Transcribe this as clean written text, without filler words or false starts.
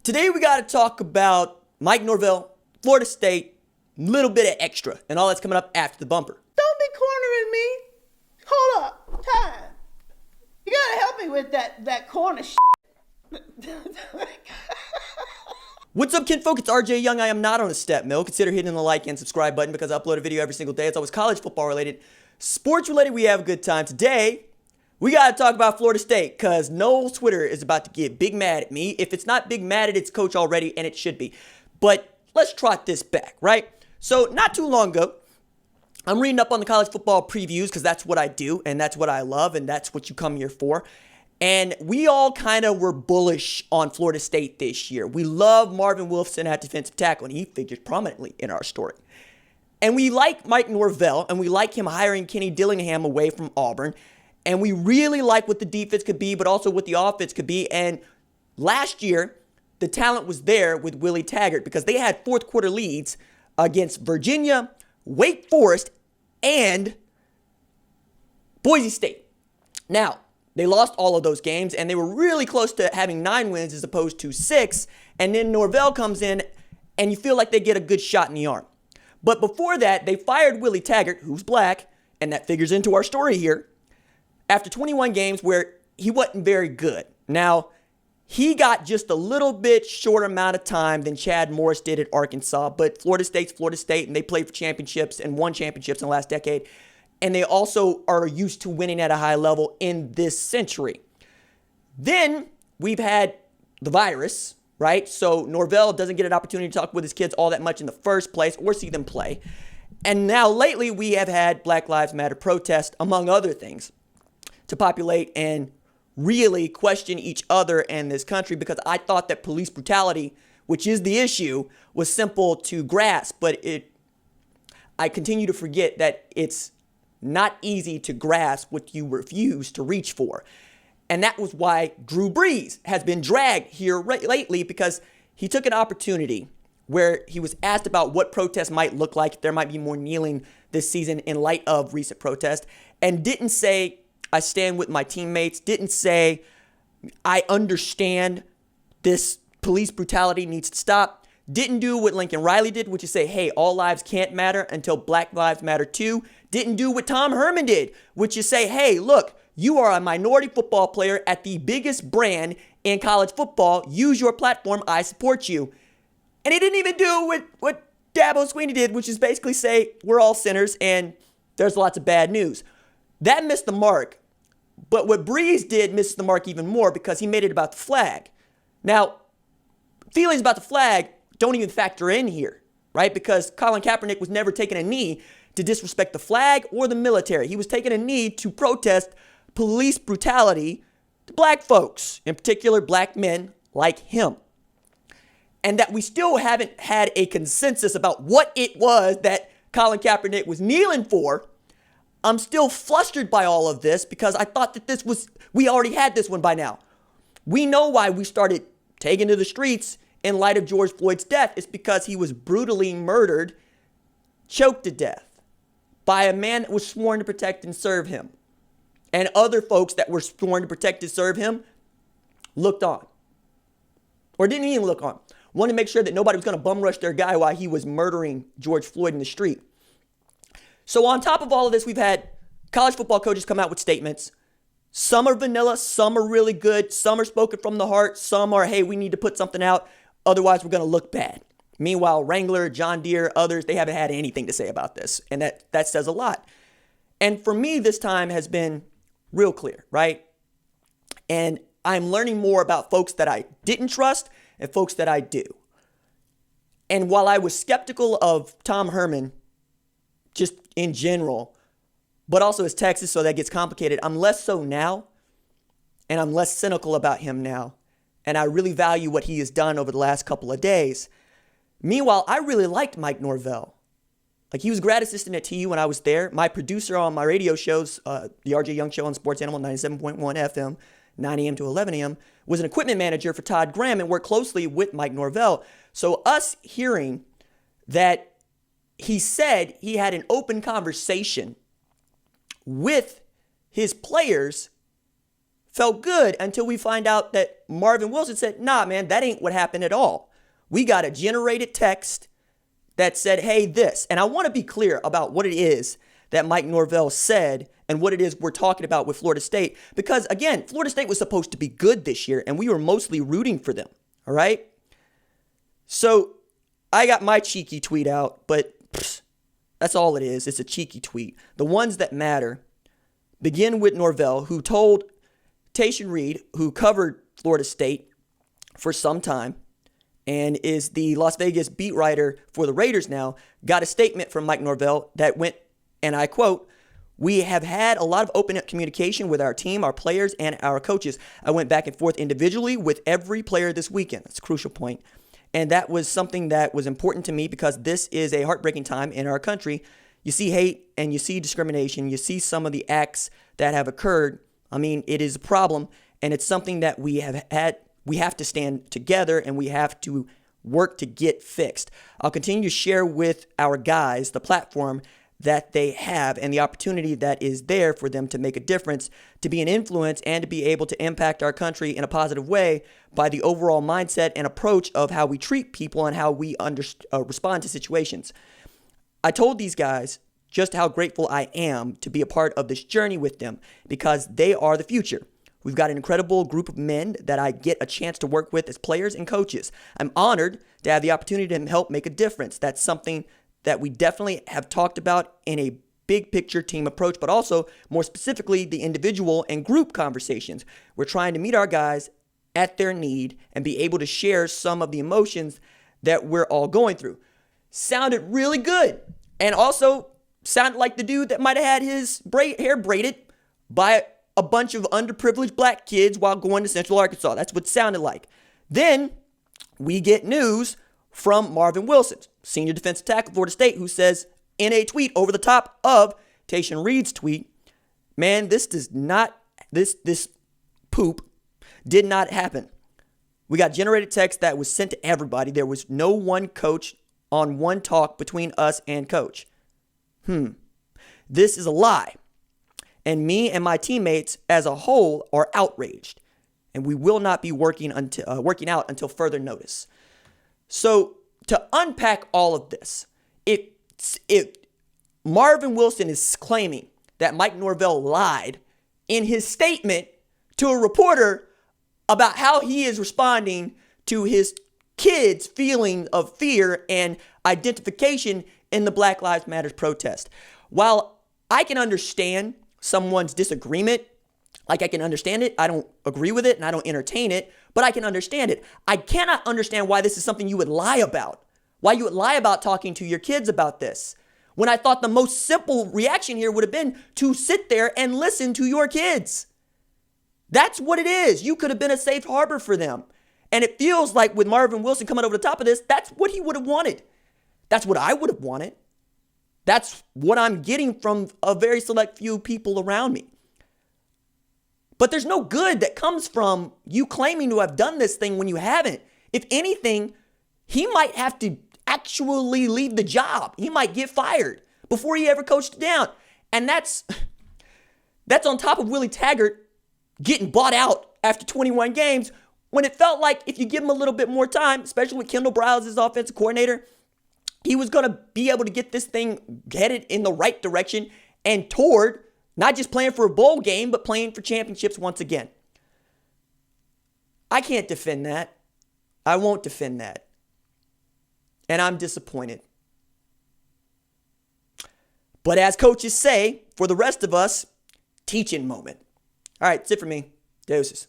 Today we got to talk about Mike Norvell, Florida State, little bit of extra, and all that's coming up after the bumper. Don't be cornering me. Hold up. Time. You gotta help me with that corner shit. What's up, kinfolk? It's RJ Young. I am not on a step mill. Consider hitting the like and subscribe button because I upload a video every single day. It's always college football related. Sports related, we have a good time. Today, we got to talk about Florida State because Noel Twitter is about to get big mad at me. If it's not big mad at its coach already, and it should be. But let's trot this back, right? So not too long ago, I'm reading up on the college football previews because that's what I do and that's what I love and that's what you come here for. And we all kind of were bullish on Florida State this year. We love Marvin Wilson at defensive tackle, and he figures prominently in our story. And we like Mike Norvell, and we like him hiring Kenny Dillingham away from Auburn. And we really like what the defense could be, but also what the offense could be. And last year, the talent was there with Willie Taggart because they had fourth quarter leads against Virginia, Wake Forest, and Boise State. Now, they lost all of those games, and they were really close to having 9 wins as opposed to 6. And then Norvell comes in, and you feel like they get a good shot in the arm. But before that, they fired Willie Taggart, who's black, and that figures into our story here, after 21 games where he wasn't very good. Now, he got just a little bit shorter amount of time than Chad Morris did at Arkansas, but Florida State's Florida State, and they played for championships and won championships in the last decade. And they also are used to winning at a high level in this century. Then we've had the virus, right? So Norvell doesn't get an opportunity to talk with his kids all that much in the first place or see them play. And now lately we have had Black Lives Matter protests, among other things, to populate and really question each other and this country, because I thought that police brutality, which is the issue, was simple to grasp. But I continue to forget that it's not easy to grasp what you refuse to reach for. And that was why Drew Brees has been dragged here lately, because he took an opportunity where he was asked about what protests might look like, if there might be more kneeling this season in light of recent protests, and didn't say, I stand with my teammates, didn't say, I understand this police brutality needs to stop. Didn't do what Lincoln Riley did, which is say, hey, all lives can't matter until Black lives matter too. Didn't do what Tom Herman did, which is say, hey, look, you are a minority football player at the biggest brand in college football. Use your platform. I support you. And he didn't even do what Dabo Swinney did, which is basically say, we're all sinners and there's lots of bad news. That missed the mark. But what Brees did misses the mark even more because he made it about the flag. Now, feelings about the flag don't even factor in here, right? Because Colin Kaepernick was never taking a knee to disrespect the flag or the military. He was taking a knee to protest police brutality to black folks, in particular black men like him. And that we still haven't had a consensus about what it was that Colin Kaepernick was kneeling for. I'm still flustered by all of this because I thought that we already had this one by now. We know why we started taking to the streets in light of George Floyd's death. It's because he was brutally murdered, choked to death by a man that was sworn to protect and serve him. And other folks that were sworn to protect and serve him looked on. Or didn't even look on. Wanted to make sure that nobody was going to bum rush their guy while he was murdering George Floyd in the street. So on top of all of this, we've had college football coaches come out with statements. Some are vanilla, some are really good, some are spoken from the heart, some are, hey, we need to put something out, otherwise we're going to look bad. Meanwhile, Wrangler, John Deere, others, they haven't had anything to say about this, and that says a lot. And for me, this time has been real clear, right? And I'm learning more about folks that I didn't trust and folks that I do. And while I was skeptical of Tom Herman, just in general, but also as Texas, so that gets complicated, I'm less so now, and I'm less cynical about him now, and I really value what he has done over the last couple of days. Meanwhile, I really liked Mike Norvell. Like, he was grad assistant at TU when I was there. My producer on my radio shows, the RJ Young Show on Sports Animal 97.1 FM, 9 a.m. to 11 a.m., was an equipment manager for Todd Graham and worked closely with Mike Norvell. So us hearing that he said he had an open conversation with his players felt good until we find out that Marvin Wilson said, nah, man, that ain't what happened at all. We got a generated text that said, hey, this. And I want to be clear about what it is that Mike Norvell said and what it is we're talking about with Florida State. Because, again, Florida State was supposed to be good this year, and we were mostly rooting for them, all right? So I got my cheeky tweet out, but that's all it is. It's a cheeky tweet. The ones that matter begin with Norvell, who told Tayshaun Reed, who covered Florida State for some time and is the Las Vegas beat writer for the Raiders now, got a statement from Mike Norvell that went, and I quote, "We have had a lot of open communication with our team, our players, and our coaches. I went back and forth individually with every player this weekend." That's a crucial point. And that was something that was important to me because this is a heartbreaking time in our country. You see hate and you see discrimination. You see some of the acts that have occurred. I mean, it is a problem, and it's something that we have to stand together and we have to work to get fixed. I'll continue to share with our guys the platform that they have and the opportunity that is there for them to make a difference, to be an influence, and to be able to impact our country in a positive way by the overall mindset and approach of how we treat people and how we respond to situations. I told these guys just how grateful I am to be a part of this journey with them because they are the future. We've got an incredible group of men that I get a chance to work with as players and coaches. I'm honored to have the opportunity to help make a difference. That's something that we definitely have talked about in a big picture team approach, but also more specifically the individual and group conversations. We're trying to meet our guys at their need and be able to share some of the emotions that we're all going through. Sounded really good. And also sounded like the dude that might have had his hair braided by a bunch of underprivileged black kids while going to Central Arkansas. That's what it sounded like. Then we get news from Marvin Wilson, senior defensive tackle, Florida State, who says in a tweet over the top of Tayshaun Reed's tweet, man, this poop did not happen. We got generated text that was sent to everybody. There was no one coach on one talk between us and coach. This is a lie. And me and my teammates as a whole are outraged. And we will not be working out until further notice. So to unpack all of this, if Marvin Wilson is claiming that Mike Norvell lied in his statement to a reporter about how he is responding to his kids' feeling of fear and identification in the Black Lives Matter protest, while I can understand someone's disagreement, like I can understand it, I don't agree with it and I don't entertain it, but I can understand it. I cannot understand why this is something you would lie about. Why you would lie about talking to your kids about this. When I thought the most simple reaction here would have been to sit there and listen to your kids. That's what it is. You could have been a safe harbor for them. And it feels like with Marvin Wilson coming over the top of this, that's what he would have wanted. That's what I would have wanted. That's what I'm getting from a very select few people around me. But there's no good that comes from you claiming to have done this thing when you haven't. If anything, he might have to actually leave the job. He might get fired before he ever coached it down. And that's on top of Willie Taggart getting bought out after 21 games when it felt like if you give him a little bit more time, especially with Kendall Briles as offensive coordinator, he was going to be able to get this thing headed in the right direction and toward not just playing for a bowl game, but playing for championships once again. I can't defend that. I won't defend that. And I'm disappointed. But as coaches say, for the rest of us, teaching moment. All right, that's it for me. Deuces.